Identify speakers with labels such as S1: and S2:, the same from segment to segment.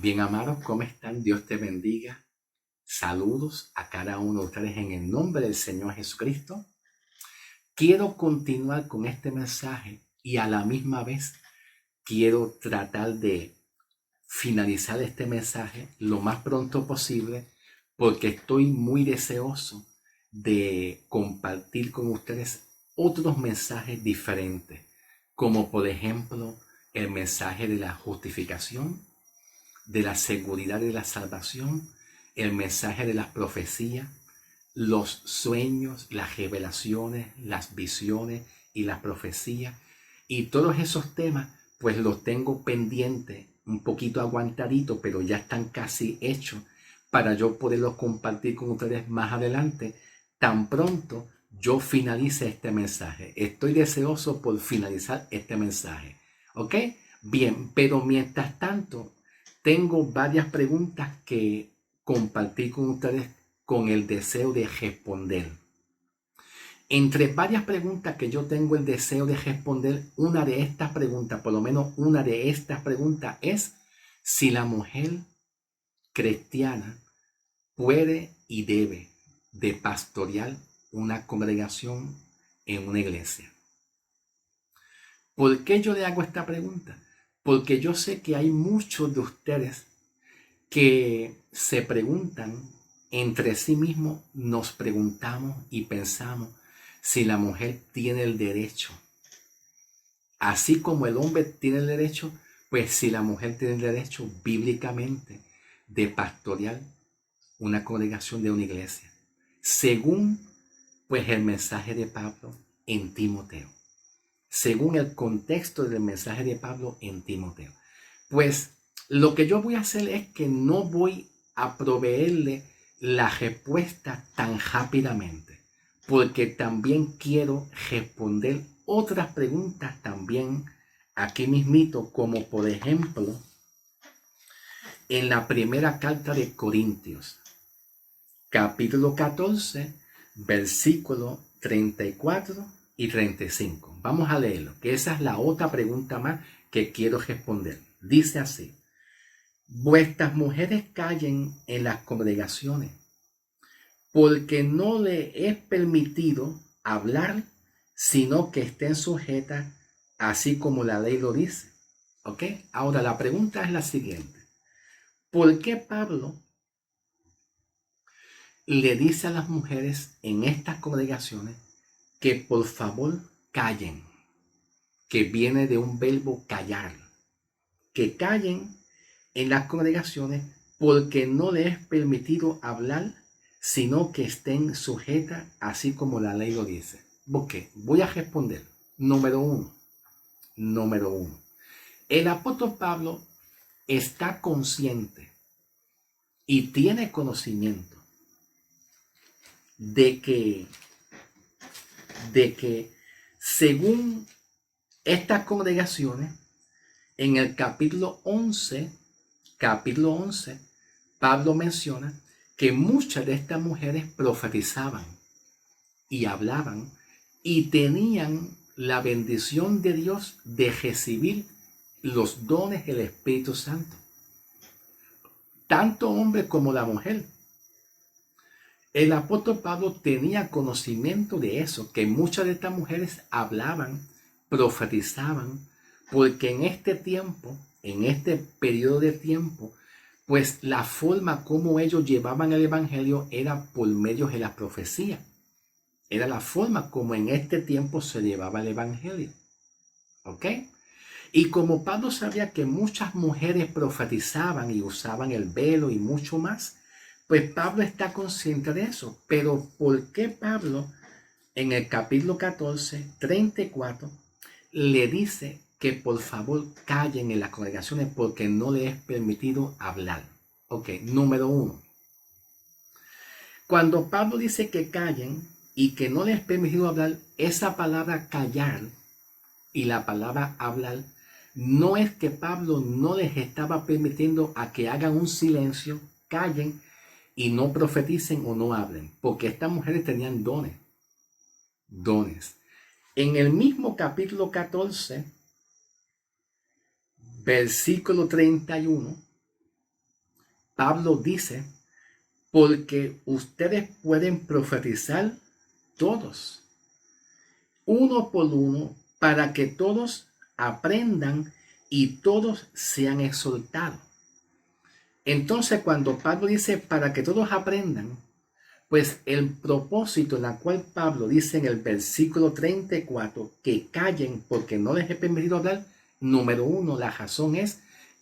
S1: Bien, amados, ¿cómo están? Dios te bendiga. Saludos a cada uno de ustedes en el nombre del Señor Jesucristo. Quiero continuar con este mensaje y a la misma vez quiero tratar de finalizar este mensaje lo más pronto posible porque estoy muy deseoso de compartir con ustedes otros mensajes diferentes, como por ejemplo el mensaje de la justificación, de la seguridad de la salvación, el mensaje de las profecías, los sueños, las revelaciones, las visiones y las profecías. Y todos esos temas, pues los tengo pendientes, un poquito aguantadito, pero ya están casi hechos para yo poderlos compartir con ustedes más adelante, tan pronto yo finalice este mensaje. Estoy deseoso por finalizar este mensaje. ¿Ok? Bien, pero mientras tanto, tengo varias preguntas que compartir con ustedes con el deseo de responder. Entre varias preguntas que yo tengo el deseo de responder, una de estas preguntas, por lo menos una de estas preguntas es si la mujer cristiana puede y debe de pastorear una congregación en una iglesia. ¿Por qué yo le hago esta pregunta? Porque yo sé que hay muchos de ustedes que se preguntan entre sí mismos, nos preguntamos y pensamos si la mujer tiene el derecho, así como el hombre tiene el derecho, pues si la mujer tiene el derecho bíblicamente de pastorear una congregación de una iglesia, según pues el mensaje de Pablo en Timoteo, según el contexto del mensaje de Pablo en Timoteo. Pues lo que yo voy a hacer es que no voy a proveerle la respuesta tan rápidamente, porque también quiero responder otras preguntas también aquí mismito, como por ejemplo en la primera carta de Corintios, capítulo 14, versículo 34 y 35. Vamos a leerlo, que esa es la otra pregunta más que quiero responder. Dice así: vuestras mujeres callen en las congregaciones, porque no le es permitido hablar, sino que estén sujetas, así como la ley lo dice. ¿Ok? Ahora la pregunta es la siguiente: ¿por qué Pablo le dice a las mujeres en estas congregaciones que por favor callen? Que viene de un verbo callar, que callen en las congregaciones porque no les es permitido hablar, sino que estén sujetas así como la ley lo dice. ¿Por qué? Voy a responder. Número uno. Número uno. El apóstol Pablo está consciente y tiene conocimiento de que según estas congregaciones, en el capítulo 11, Pablo menciona que muchas de estas mujeres profetizaban y hablaban y tenían la bendición de Dios de recibir los dones del Espíritu Santo. Tanto hombre como la mujer. El apóstol Pablo tenía conocimiento de eso, que muchas de estas mujeres hablaban, profetizaban, porque en este tiempo, en este periodo de tiempo, pues la forma como ellos llevaban el evangelio era por medio de la profecía. Era la forma como en este tiempo se llevaba el evangelio. ¿Ok? Y como Pablo sabía que muchas mujeres profetizaban y usaban el velo y mucho más, pues Pablo está consciente de eso. Pero ¿por qué Pablo en el capítulo 14, 34, le dice que por favor callen en las congregaciones porque no le es permitido hablar? Ok, número uno. Cuando Pablo dice que callen y que no les es permitido hablar, esa palabra callar y la palabra hablar no es que Pablo no les estaba permitiendo a que hagan un silencio, callen y no profeticen o no hablen, porque estas mujeres tenían dones. Dones. En el mismo capítulo 14, versículo 31, Pablo dice, porque ustedes pueden profetizar todos, uno por uno, para que todos aprendan y todos sean exhortados. Entonces, cuando Pablo dice para que todos aprendan, pues el propósito en la cual Pablo dice en el versículo 34 que callen porque no les he permitido hablar, número uno, la razón es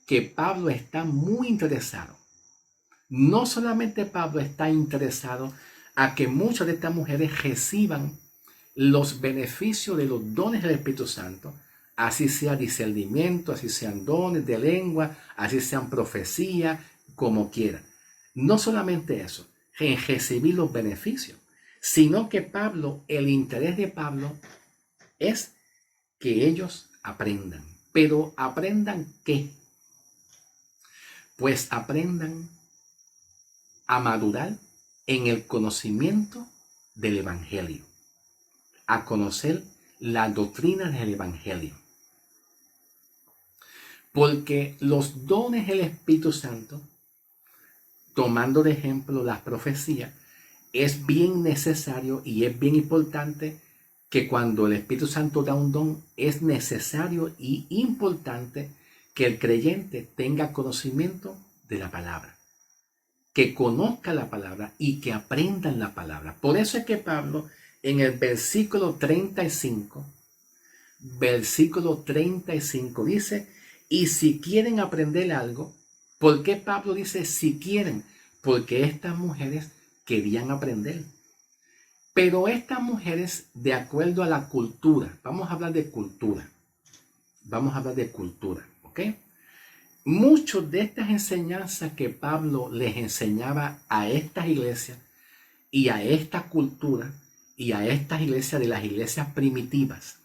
S1: que Pablo está muy interesado. No solamente Pablo está interesado a que muchas de estas mujeres reciban los beneficios de los dones del Espíritu Santo, así sea discernimiento, así sean dones de lengua, así sean profecía, como quiera. No solamente eso, en recibir los beneficios, sino que Pablo, el interés de Pablo es que ellos aprendan. Pero aprendan ¿qué? Pues aprendan a madurar en el conocimiento del Evangelio, a conocer la doctrina del Evangelio. Porque los dones del Espíritu Santo, tomando de ejemplo las profecías, es bien necesario y es bien importante que cuando el Espíritu Santo da un don, es necesario y importante que el creyente tenga conocimiento de la palabra, que conozca la palabra y que aprendan la palabra. Por eso es que Pablo en el versículo 35 dice, y si quieren aprender algo, ¿por qué Pablo dice si quieren? Porque estas mujeres querían aprender. Pero estas mujeres, de acuerdo a la cultura, vamos a hablar de cultura, ¿ok? Muchas de estas enseñanzas que Pablo les enseñaba a estas iglesias y a esta cultura y a estas iglesias de las iglesias primitivas,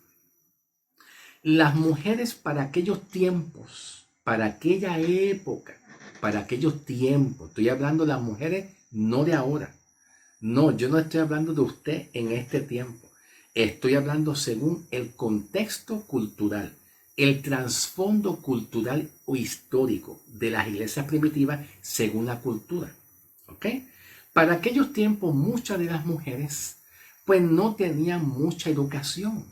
S1: las mujeres para aquellos tiempos, para aquella época, para aquellos tiempos, estoy hablando de las mujeres no de ahora. No, yo no estoy hablando de usted en este tiempo. Estoy hablando según el contexto cultural, el trasfondo cultural o histórico de las iglesias primitivas según la cultura. ¿Ok? Para aquellos tiempos muchas de las mujeres pues no tenían mucha educación.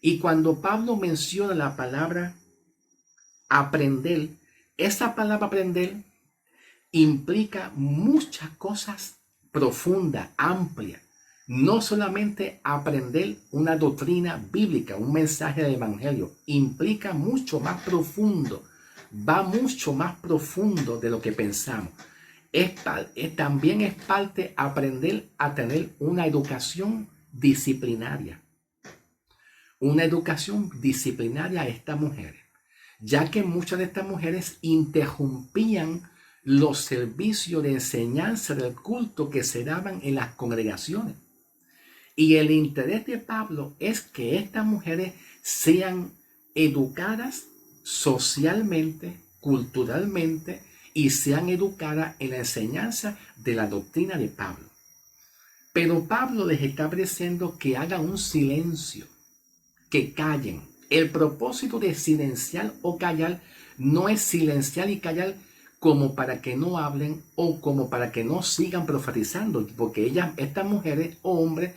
S1: Y cuando Pablo menciona la palabra aprender, esa palabra aprender implica muchas cosas profundas, amplias. No solamente aprender una doctrina bíblica, un mensaje del evangelio, implica mucho más profundo, va mucho más profundo de lo que pensamos. También es parte aprender a tener una educación disciplinaria. Una educación disciplinaria a estas mujeres, ya que muchas de estas mujeres interrumpían los servicios de enseñanza del culto que se daban en las congregaciones. Y el interés de Pablo es que estas mujeres sean educadas socialmente, culturalmente, y sean educadas en la enseñanza de la doctrina de Pablo. Pero Pablo les está diciendo que hagan un silencio, que callen. El propósito de silenciar o callar no es silenciar y callar como para que no hablen o como para que no sigan profetizando, porque estas mujeres o hombres,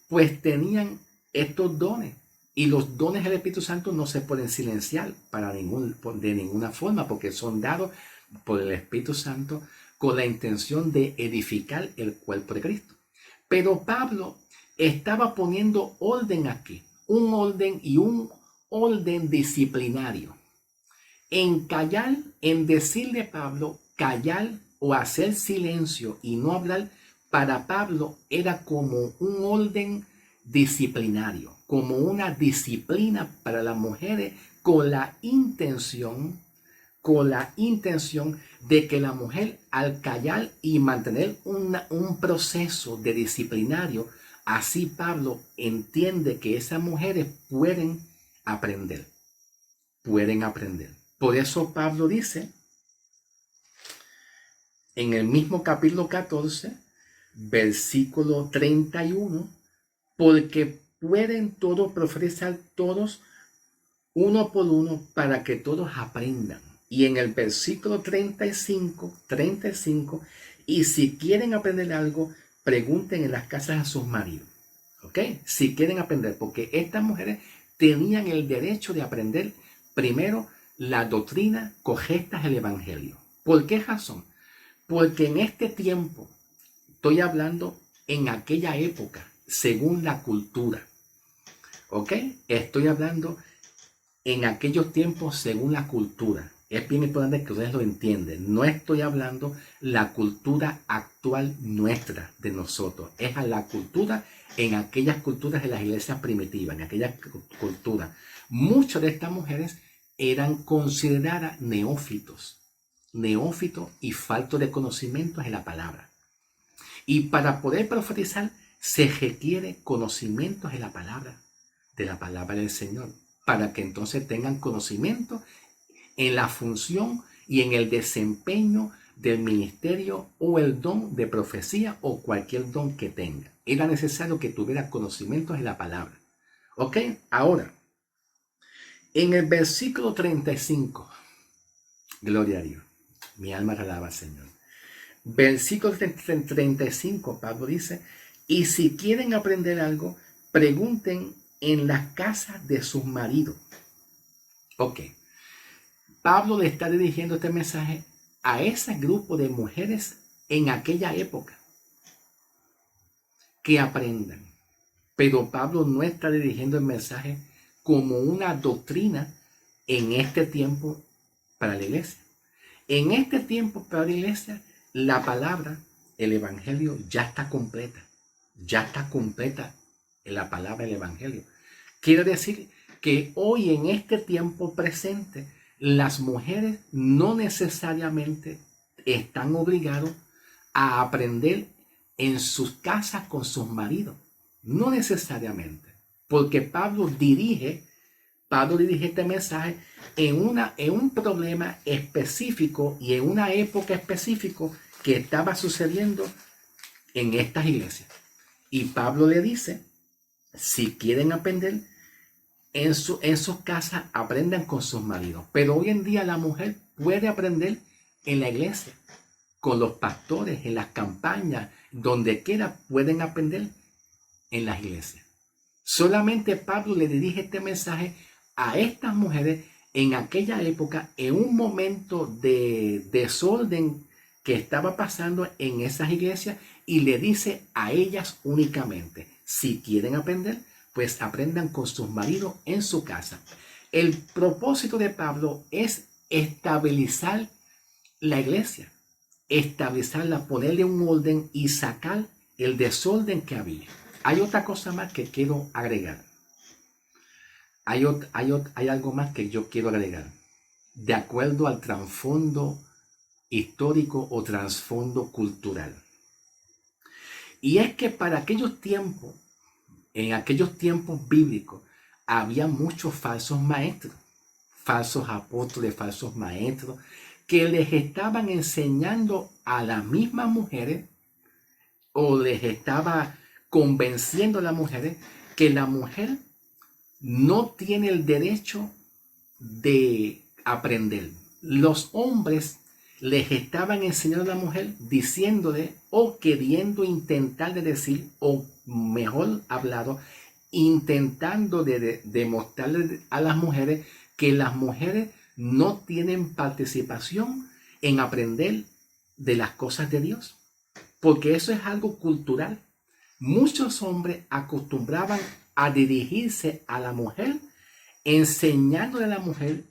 S1: pues tenían estos dones. Y los dones del Espíritu Santo no se pueden silenciar de ninguna forma, porque son dados por el Espíritu Santo con la intención de edificar el cuerpo de Cristo. Pero Pablo estaba poniendo orden aquí, un orden disciplinario. En callar, en decirle a Pablo, callar o hacer silencio y no hablar, para Pablo era como un orden disciplinario, como una disciplina para las mujeres con la intención de que la mujer al callar y mantener un proceso de disciplinario, así Pablo entiende que esas mujeres pueden aprender. Por eso Pablo dice en el mismo capítulo 14, versículo 31, porque pueden todos profetizar todos uno por uno para que todos aprendan. Y en el versículo 35, y si quieren aprender algo, pregunten en las casas a sus maridos. ¿Ok? Si quieren aprender, porque estas mujeres tenían el derecho de aprender primero la doctrina correcta del Evangelio. ¿Por qué razón? Porque en este tiempo, estoy hablando en aquella época, según la cultura. ¿Ok? Estoy hablando en aquellos tiempos según la cultura. Es bien importante que ustedes lo entiendan. No estoy hablando la cultura actual nuestra de nosotros. Es a la cultura en aquellas culturas de las iglesias primitivas, en aquellas culturas. Muchas de estas mujeres eran consideradas neófitos y faltos de conocimientos de la palabra. Y para poder profetizar se requiere conocimientos de la palabra del Señor, para que entonces tengan conocimiento en la función y en el desempeño del ministerio o el don de profecía o cualquier don que tenga. Era necesario que tuviera conocimientos de la palabra. ¿Ok? Ahora, en el versículo 35, gloria a Dios, mi alma alaba al Señor. Versículo 35, Pablo dice, y si quieren aprender algo, pregunten en las casas de sus maridos. Ok. Pablo le está dirigiendo este mensaje a ese grupo de mujeres en aquella época que aprendan. Pero Pablo no está dirigiendo el mensaje como una doctrina en este tiempo para la iglesia. En este tiempo para la iglesia, la palabra, el evangelio ya está completa. Ya está completa en la palabra del evangelio. Quiere decir que hoy en este tiempo presente, las mujeres no necesariamente están obligadas a aprender en sus casas con sus maridos. No necesariamente. Porque Pablo dirige este mensaje en un problema específico y en una época específica que estaba sucediendo en estas iglesias. Y Pablo le dice, si quieren aprender en sus casas, aprendan con sus maridos. Pero hoy en día la mujer puede aprender en la iglesia, con los pastores, en las campañas, donde quiera pueden aprender en las iglesias. Solamente Pablo le dirige este mensaje a estas mujeres en aquella época, en un momento de desorden que estaba pasando en esas iglesias, y le dice a ellas únicamente, si quieren aprender, pues aprendan con sus maridos en su casa. El propósito de Pablo es estabilizar la iglesia, estabilizarla, ponerle un orden y sacar el desorden que había. Hay otra cosa más que quiero agregar. Hay algo más que yo quiero agregar. De acuerdo al trasfondo histórico o trasfondo cultural. Y es que para aquellos tiempos, en aquellos tiempos bíblicos, había muchos falsos maestros, falsos apóstoles, falsos maestros, que les estaban enseñando a las mismas mujeres o les estaba convenciendo a las mujeres que la mujer no tiene el derecho de aprender. Los hombres les estaban enseñando a la mujer diciéndole o queriendo intentar de decir, o mejor hablado, intentando de demostrarle a las mujeres que las mujeres no tienen participación en aprender de las cosas de Dios, porque eso es algo cultural. Muchos hombres acostumbraban a dirigirse a la mujer, enseñándole a la mujer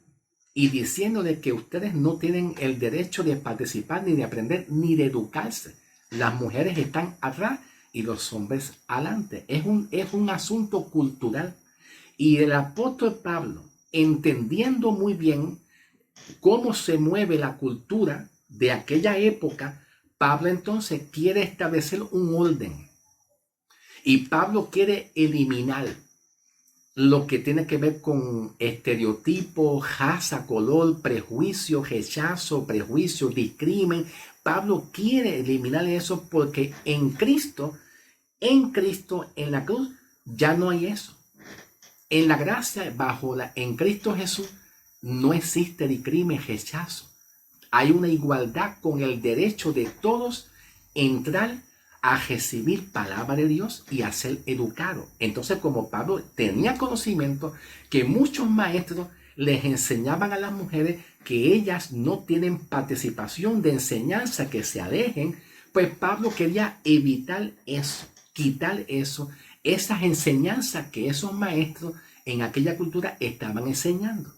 S1: y diciéndole que ustedes no tienen el derecho de participar, ni de aprender, ni de educarse. Las mujeres están atrás y los hombres adelante. Es un asunto cultural. Y el apóstol Pablo, entendiendo muy bien cómo se mueve la cultura de aquella época, Pablo entonces quiere establecer un orden. Y Pablo quiere eliminar lo que tiene que ver con estereotipos, raza, color, prejuicio, rechazo, prejuicio, discrimen. Pablo quiere eliminar eso porque en Cristo, en la cruz, ya no hay eso. En la gracia, en Cristo Jesús, no existe discrimen, rechazo. Hay una igualdad con el derecho de todos entrar a recibir palabra de Dios y a ser educado. Entonces, como Pablo tenía conocimiento que muchos maestros les enseñaban a las mujeres que ellas no tienen participación de enseñanza, que se alejen, pues Pablo quería evitar eso, quitar eso, esas enseñanzas que esos maestros en aquella cultura estaban enseñando.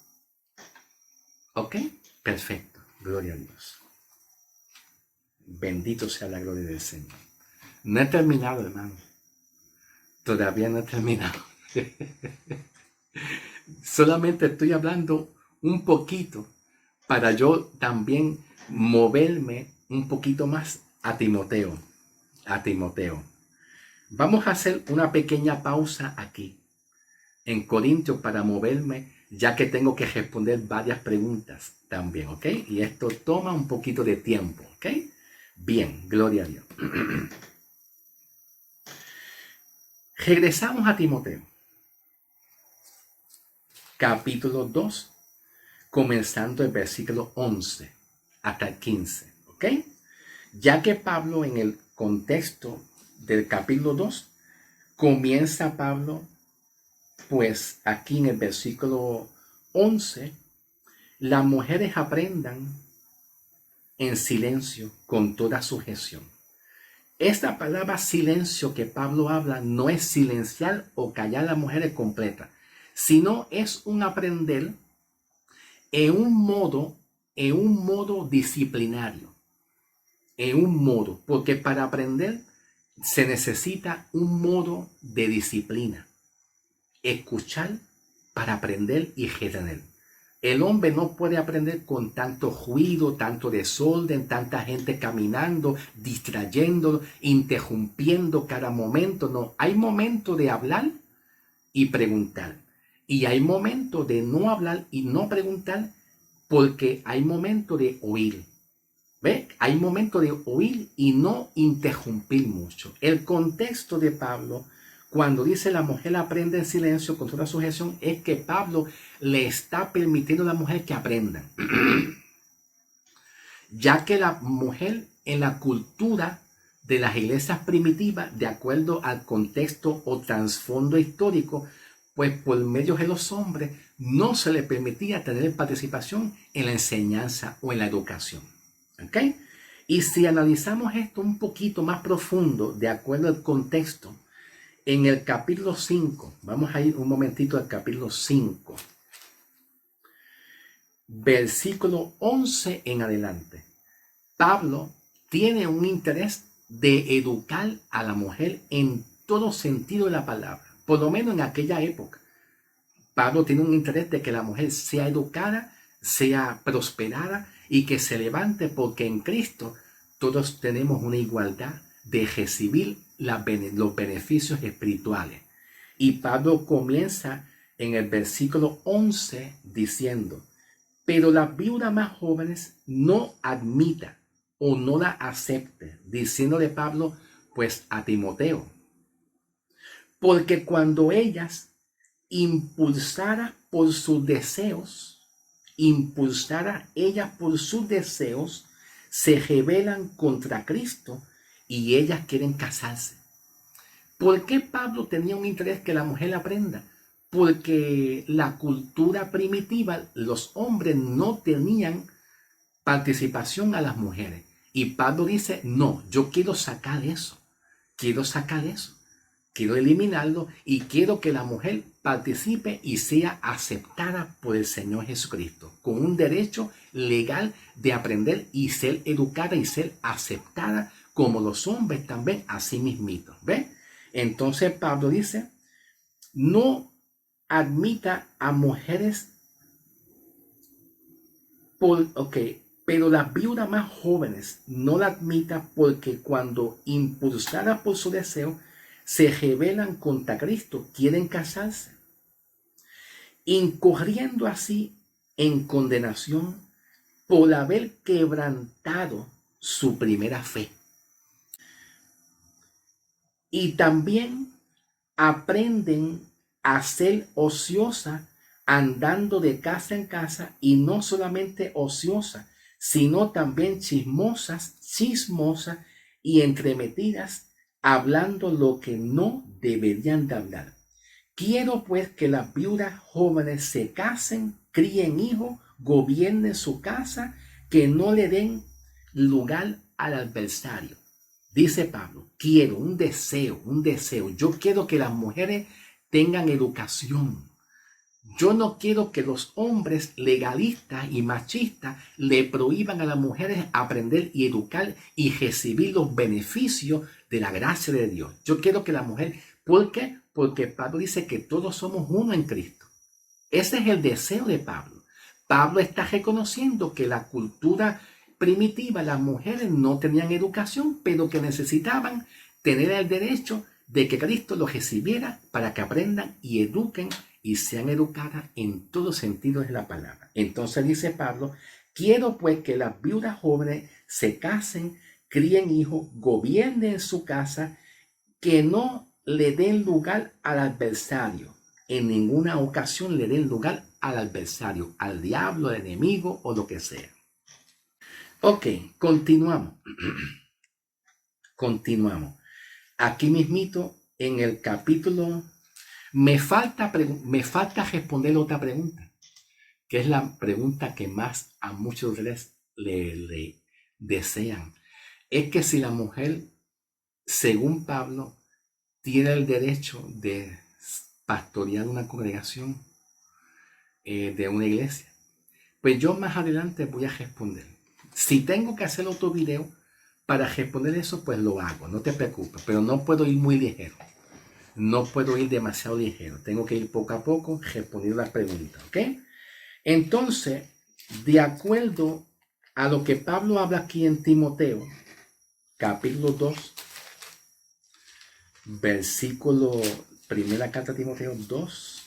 S1: ¿Ok? Perfecto. Gloria a Dios. Bendito sea la gloria del Señor. No he terminado, hermano. Todavía no he terminado. Solamente estoy hablando un poquito para yo también moverme un poquito más a Timoteo. A Timoteo. Vamos a hacer una pequeña pausa aquí en Corintios para moverme, ya que tengo que responder varias preguntas también, ¿ok? Y esto toma un poquito de tiempo, ¿ok? Bien, gloria a Dios. Regresamos a Timoteo, capítulo 2, comenzando el versículo 11 hasta el 15, ¿ok? Ya que Pablo en el contexto del capítulo 2, comienza Pablo, pues aquí en el versículo 11, las mujeres aprendan en silencio con toda sujeción. Esta palabra silencio que Pablo habla no es silenciar o callar a las mujeres completas, sino es un aprender en un modo disciplinario, porque para aprender se necesita un modo de disciplina, escuchar para aprender y retener. El hombre no puede aprender con tanto ruido, tanto desorden, tanta gente caminando, distrayendo, interrumpiendo cada momento. No, hay momento de hablar y preguntar. Y hay momento de no hablar y no preguntar, porque hay momento de oír. ¿Ve? Hay momento de oír y no interrumpir mucho. El contexto de Pablo, cuando dice la mujer aprende en silencio con toda sujeción, es que Pablo le está permitiendo a la mujer que aprendan. Ya que la mujer en la cultura de las iglesias primitivas, de acuerdo al contexto o trasfondo histórico, pues por medio de los hombres no se le permitía tener participación en la enseñanza o en la educación. ¿Ok? Y si analizamos esto un poquito más profundo, de acuerdo al contexto, en el capítulo 5, vamos a ir un momentito al capítulo 5, versículo 11 en adelante. Pablo tiene un interés de educar a la mujer en todo sentido de la palabra, por lo menos en aquella época. Pablo tiene un interés de que la mujer sea educada, sea prosperada y que se levante, porque en Cristo todos tenemos una igualdad de recibir los beneficios espirituales. Y Pablo comienza en el versículo 11 diciendo: pero las viudas más jóvenes no admita o no la acepte, diciéndole Pablo pues a Timoteo, porque cuando ellas impulsada por sus deseos, se rebelan contra Cristo y ellas quieren casarse. ¿Por qué Pablo tenía un interés que la mujer aprenda? Porque la cultura primitiva, los hombres no tenían participación a las mujeres. Y Pablo dice, no, yo quiero sacar eso, quiero eliminarlo y quiero que la mujer participe y sea aceptada por el Señor Jesucristo, con un derecho legal de aprender y ser educada y ser aceptada como los hombres también a sí mismitos. ¿Ve? Entonces Pablo dice, no admita a mujeres pero las viudas más jóvenes no la admita, porque cuando impulsadas por su deseo se rebelan contra Cristo, quieren casarse, incurriendo así en condenación por haber quebrantado su primera fe. Y también aprenden a ser ociosa andando de casa en casa, y no solamente ociosas, sino también chismosas y entremetidas, hablando lo que no deberían de hablar. Quiero pues que las viudas jóvenes se casen, críen hijos, gobiernen su casa, que no le den lugar al adversario. Dice Pablo, quiero un deseo. Yo quiero que las mujeres tengan educación. Yo no quiero que los hombres legalistas y machistas le prohíban a las mujeres aprender y educar y recibir los beneficios de la gracia de Dios. Yo quiero que la mujer, ¿por qué? Porque Pablo dice que todos somos uno en Cristo. Ese es el deseo de Pablo. Pablo está reconociendo que la cultura primitiva, las mujeres no tenían educación, pero que necesitaban tener el derecho de que Cristo los recibiera para que aprendan y eduquen y sean educadas en todo sentido de la palabra. Entonces dice Pablo, quiero pues que las viudas jóvenes se casen, críen hijos, gobiernen su casa, que no le den lugar al adversario. En ninguna ocasión le den lugar al adversario, al diablo, al enemigo o lo que sea. Ok, continuamos. Continuamos. Aquí mismito en el capítulo me falta responder otra pregunta, que es la pregunta que más a muchos de ustedes le desean. Es que si la mujer, según Pablo, tiene el derecho de pastorear una congregación, de una iglesia. Pues yo más adelante voy a responder. Si tengo que hacer otro video para responder eso, pues lo hago, no te preocupes, pero no puedo ir muy ligero. No puedo ir demasiado ligero. Tengo que ir poco a poco respondiendo las preguntas, ¿ok? Entonces, de acuerdo a lo que Pablo habla aquí en Timoteo, capítulo 2, versículo, primera carta de Timoteo 2,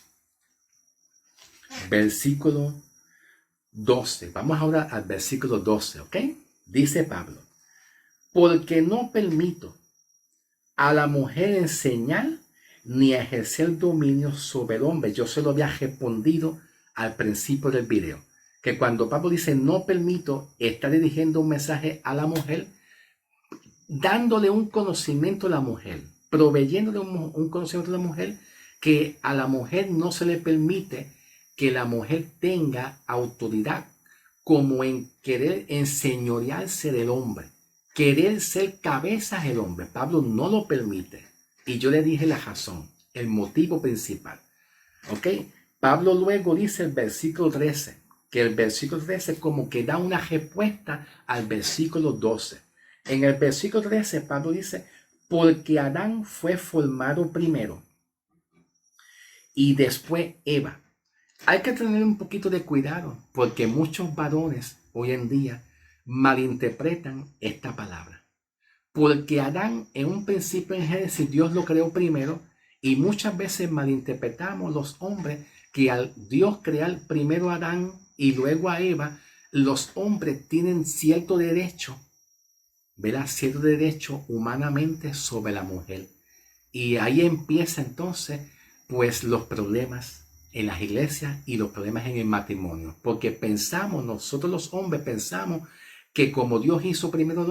S1: versículo 12. Vamos ahora al versículo 12, ¿ok? Dice Pablo, porque no permito a la mujer enseñar ni ejercer dominio sobre el hombre. Yo se lo había respondido al principio del video, que cuando Pablo dice no permito, está dirigiendo un mensaje a la mujer, dándole un conocimiento a la mujer, proveyéndole un conocimiento a la mujer, que a la mujer no se le permite que la mujer tenga autoridad como en querer enseñorearse del hombre, querer ser cabeza del hombre. Pablo no lo permite. Y yo le dije la razón, el motivo principal. ¿Ok? Pablo luego dice el versículo 13, que el versículo 13 como que da una respuesta al versículo 12. En el versículo 13 Pablo dice, porque Adán fue formado primero y después Eva. Hay que tener un poquito de cuidado porque muchos varones hoy en día malinterpretan esta palabra. Porque Adán en un principio en Génesis Dios lo creó primero y muchas veces malinterpretamos los hombres que al Dios crear primero a Adán y luego a Eva, los hombres tienen cierto derecho, ¿verdad? Cierto derecho humanamente sobre la mujer. Y ahí empieza entonces pues los problemas en las iglesias y los problemas en el matrimonio. Porque pensamos, nosotros los hombres pensamos que como Dios hizo primero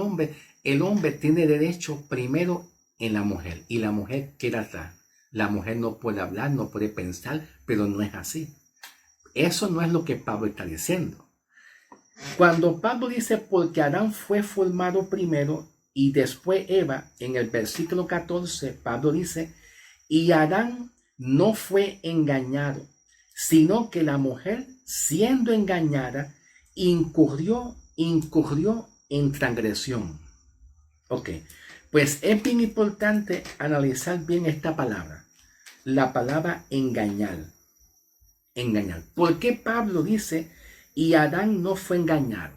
S1: el hombre tiene derecho primero en la mujer y la mujer queda atrás. La mujer no puede hablar, no puede pensar, pero no es así. Eso no es lo que Pablo está diciendo. Cuando Pablo dice, porque Adán fue formado primero y después Eva, en el versículo 14, Pablo dice, y Adán no fue engañado, sino que la mujer, siendo engañada, incurrió en transgresión. Ok, pues es bien importante analizar bien esta palabra, la palabra engañar. Engañar. ¿Por qué Pablo dice, y Adán no fue engañado?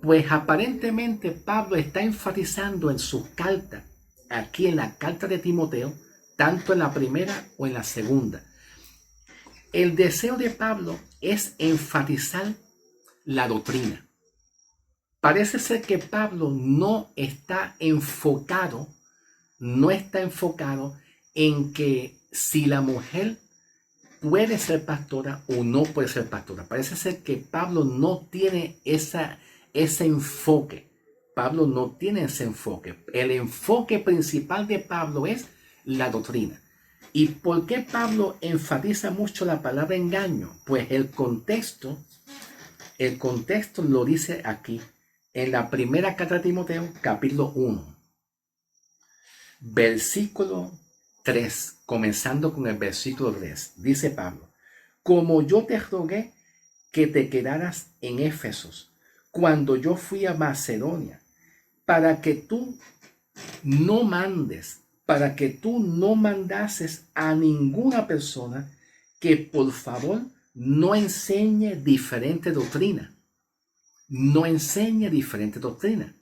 S1: Pues aparentemente Pablo está enfatizando en sus cartas, aquí en la carta de Timoteo, tanto en la primera o en la segunda. El deseo de Pablo es enfatizar la doctrina. Parece ser que Pablo no está enfocado en que si la mujer puede ser pastora o no puede ser pastora. Parece ser que Pablo no tiene ese enfoque. Pablo no tiene ese enfoque. El enfoque principal de Pablo es la doctrina. ¿Y por qué Pablo enfatiza mucho la palabra engaño? Pues el contexto lo dice aquí, en la primera carta de Timoteo, capítulo 1, versículo 3, comenzando con el versículo 3, dice Pablo: como yo te rogué que te quedaras en Éfesos cuando yo fui a Macedonia, para que tú no mandases a ninguna persona que por favor no enseñe diferente doctrina. No enseñe diferente doctrina.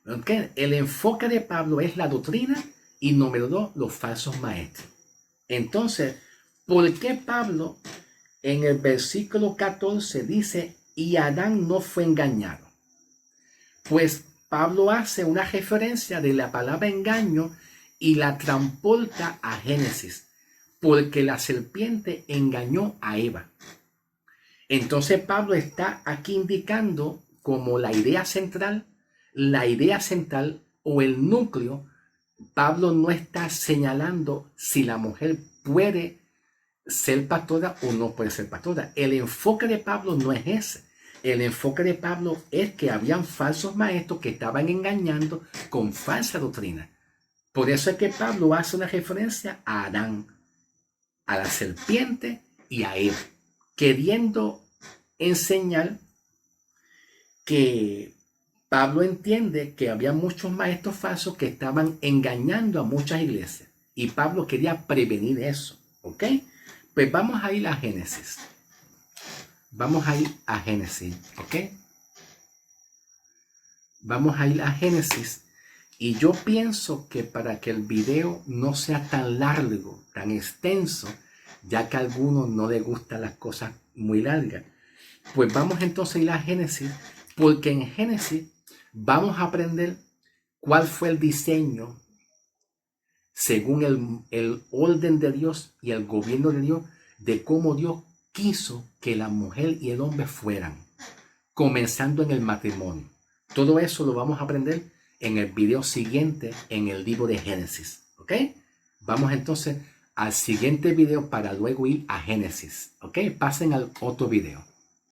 S1: ¿Okay? El enfoque de Pablo es la doctrina y número 2, los falsos maestros. Entonces, ¿por qué Pablo en el versículo 14 dice, y Adán no fue engañado? Pues Pablo hace una referencia de la palabra engaño y la transporta a Génesis, porque la serpiente engañó a Eva. Entonces Pablo está aquí indicando como la idea central o el núcleo. Pablo no está señalando si la mujer puede ser pastora o no puede ser pastora. El enfoque de Pablo no es ese. El enfoque de Pablo es que habían falsos maestros que estaban engañando con falsa doctrina. Por eso es que Pablo hace una referencia a Adán, a la serpiente y a Eva, queriendo enseñar que Pablo entiende que había muchos maestros falsos que estaban engañando a muchas iglesias. Y Pablo quería prevenir eso. ¿Ok? Pues vamos a ir a Génesis. Vamos a ir a Génesis. ¿Ok? Vamos a ir a Génesis. Y yo pienso que para que el video no sea tan largo, tan extenso, ya que a algunos no les gustan las cosas muy largas, pues vamos entonces a ir a Génesis, porque en Génesis vamos a aprender cuál fue el diseño según el orden de Dios y el gobierno de Dios, de cómo Dios quiso que la mujer y el hombre fueran, comenzando en el matrimonio. Todo eso lo vamos a aprender en el video siguiente en el libro de Génesis. ¿Ok? Vamos entonces al siguiente video para luego ir a Génesis. ¿Ok? Pasen al otro video.